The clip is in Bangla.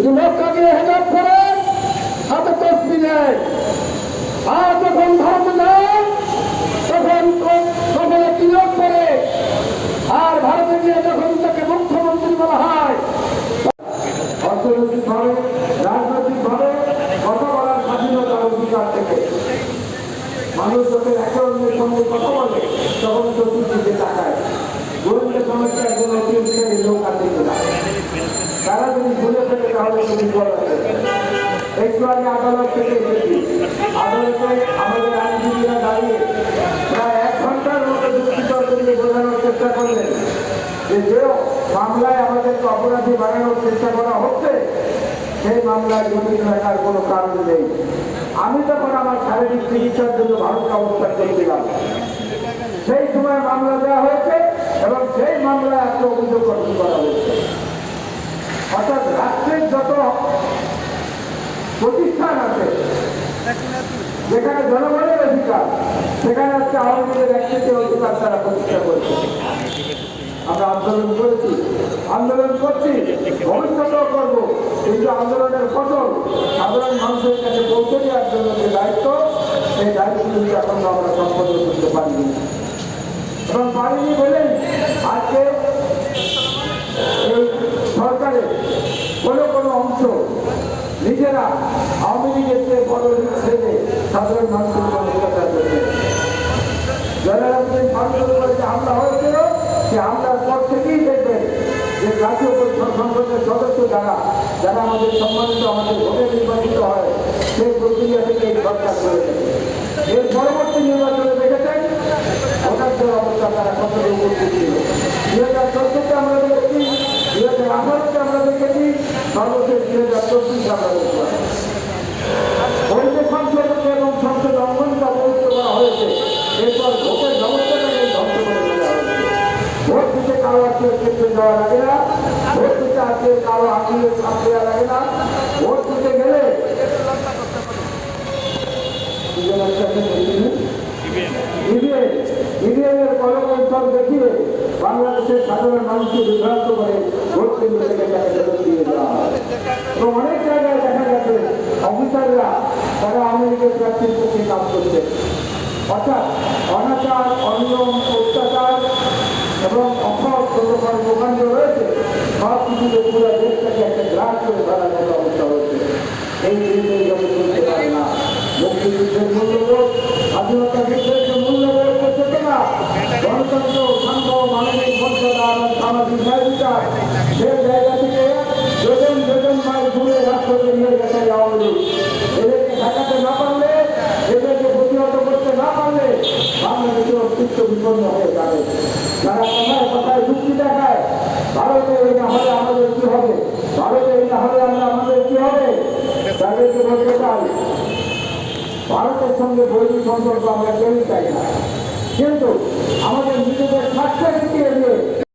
লোক আগে হেজাব করে হাতে তসবি নেয়, আর যখন ধর্ম নেয় তখন কপালে তিলক করে, আর ভারতে গিয়ে যখন তাকে মুখ্যমন্ত্রী বলা হয়। অর্থনৈতিকভাবে রাজনৈতিকভাবে কথা বলার স্বাধীনতার অধিকার থেকে মানুষ যখন একে অন্যের সঙ্গে কথা বলে তখন চতুর্দিকে তাকায় গোয়েন্দা সংস্থা একজন অতিরিক্ত লোক আছে কিনা, তারা যদি ভুলে ফেলে তাহলে তুমি বলা একটু আগে আদালত থেকে এসেছি। আদালতে আমাদের আইনজীবীরা দাঁড়িয়ে প্রায় 1 ঘন্টার মতো যুক্তিতর্ক দিয়ে বোঝানোর চেষ্টা করলেন যে মামলায় আমাদেরকে অপরাধী বানানোর চেষ্টা করা হচ্ছে সেই মামলায় জড়িত থাকার কোনো কারণ নেই। আমি তখন আমার শারীরিক চিকিৎসার জন্য ভারতে অবস্থান করছিলাম, সেই সময় মামলা দেওয়া হয়েছে এবং সেই মামলায় একটা অভিযোগ গঠন করা হয়েছে। অর্থাৎ রাষ্ট্রের যত প্রতিষ্ঠান আছে যেখানে জনগণের অধিকার, সেখানে আজকে আওয়ামী লীগের ব্যক্তিদের অধিকার তারা প্রতিষ্ঠা করেছে। আমরা আন্দোলন করেছি, আন্দোলন করছি, ভবিষ্যতেও করবো, কিন্তু আন্দোলনের ফসল সাধারণ মানুষের কাছে পৌঁছে দেওয়ার জন্য যে দায়িত্ব, সেই দায়িত্ব কিন্তু এখন আমরা সম্পন্ন করতে পারিনি এবং পারিনি বলেই আজকে এই সরকারের কোনো অংশ নিজেরা আওয়ামী লীগের চেয়ে বড় ছেড়ে সাধারণ মানুষের উপর অত্যাচার করছে। যারা হামলা হয়েছিল সে হামলার পর থেকেই দেখবেন যে জাতীয় পরিষদ সংসদের সদস্য যারা আমাদের সম্মানিত, আমাদের ভোটে নির্বাচিত হয়, সেই প্রক্রিয়া থেকে এই সরকার করে থাকে। এর পরবর্তী নির্বাচনে দেখেছেন ভোটারদের অবস্থা তারা কতটা উপস্থিত ছিল। 2014-তে আমরা দেখেছি, 2018-তে আমরা দেখেছি, সর্বশেষ 2024-তে আমরা দেখলাম। পরিবেশ সংসদকে এবং সংসদ অঙ্গনটা পবিত্র করা হয়েছে, এরপর ভোটের ব্যবস্থাটাকে ধ্বংস করে ফেলা হয়েছে। ভোট দিতে কারো আত্মীয় ক্ষেত্রে যাওয়া লাগে না, ভোট দিতে আসলে কারো আত্মীয় ছাপ দেওয়া লাগে না, ভোট দিতে গেলে ইভিএমের কলকৌশল দেখিয়ে বাংলাদেশের সাধারণ মানুষকে বিভ্রান্ত করে ভোট কেন্দ্র থেকে তাকে ফেরত দিয়ে দেওয়া হয়। এবং অনেক জায়গায় দেখা গেছে অফিসাররা তারা আওয়ামী লীগের প্রার্থীর পক্ষে কাজ করছে। অর্থাৎ অনাচার, অনিয়ম, অত্যাচার এবং অসৎ কর্মকাণ্ড রয়েছে, সব কিছুতে পুরো দেশটাকে একটা গ্রাস করে ফেলার মতো অবস্থা হয়েছে। এই জিনিস এইভাবে চলতে পারে না। মুক্তিযুদ্ধের মূল্যবোধ, স্বাধীনতা যুদ্ধের মূল্যবোধ চেতনা, গণতন্ত্র, সাম্য, মানবিক মর্যাদা এবং সামাজিক ন্যায়বিচার, সেই জায়গা থেকে যোজন মাইল দূরে রাষ্ট্রকে নিয়ে গেছে আওয়ামী লীগ। এদেরকে ঠেকাতে না পারলে, এদেরকে প্রতিহত করতে না পারলে বাংলাদেশের অস্তিত্ব বিপন্ন হয়ে যাবে। যারা কথায় কথায় যুক্তি দেখায়, ভারতে এই না হলে আমাদের কি হবে, ভারতে এই না হলে আমাদের কি হবে, তাদেরকে বলতে চাই ভারতের সঙ্গে বৈরী সম্পর্ক আমরা কেউই চাই না, কিন্তু আমাদের নিজেদের স্বার্থের দিকে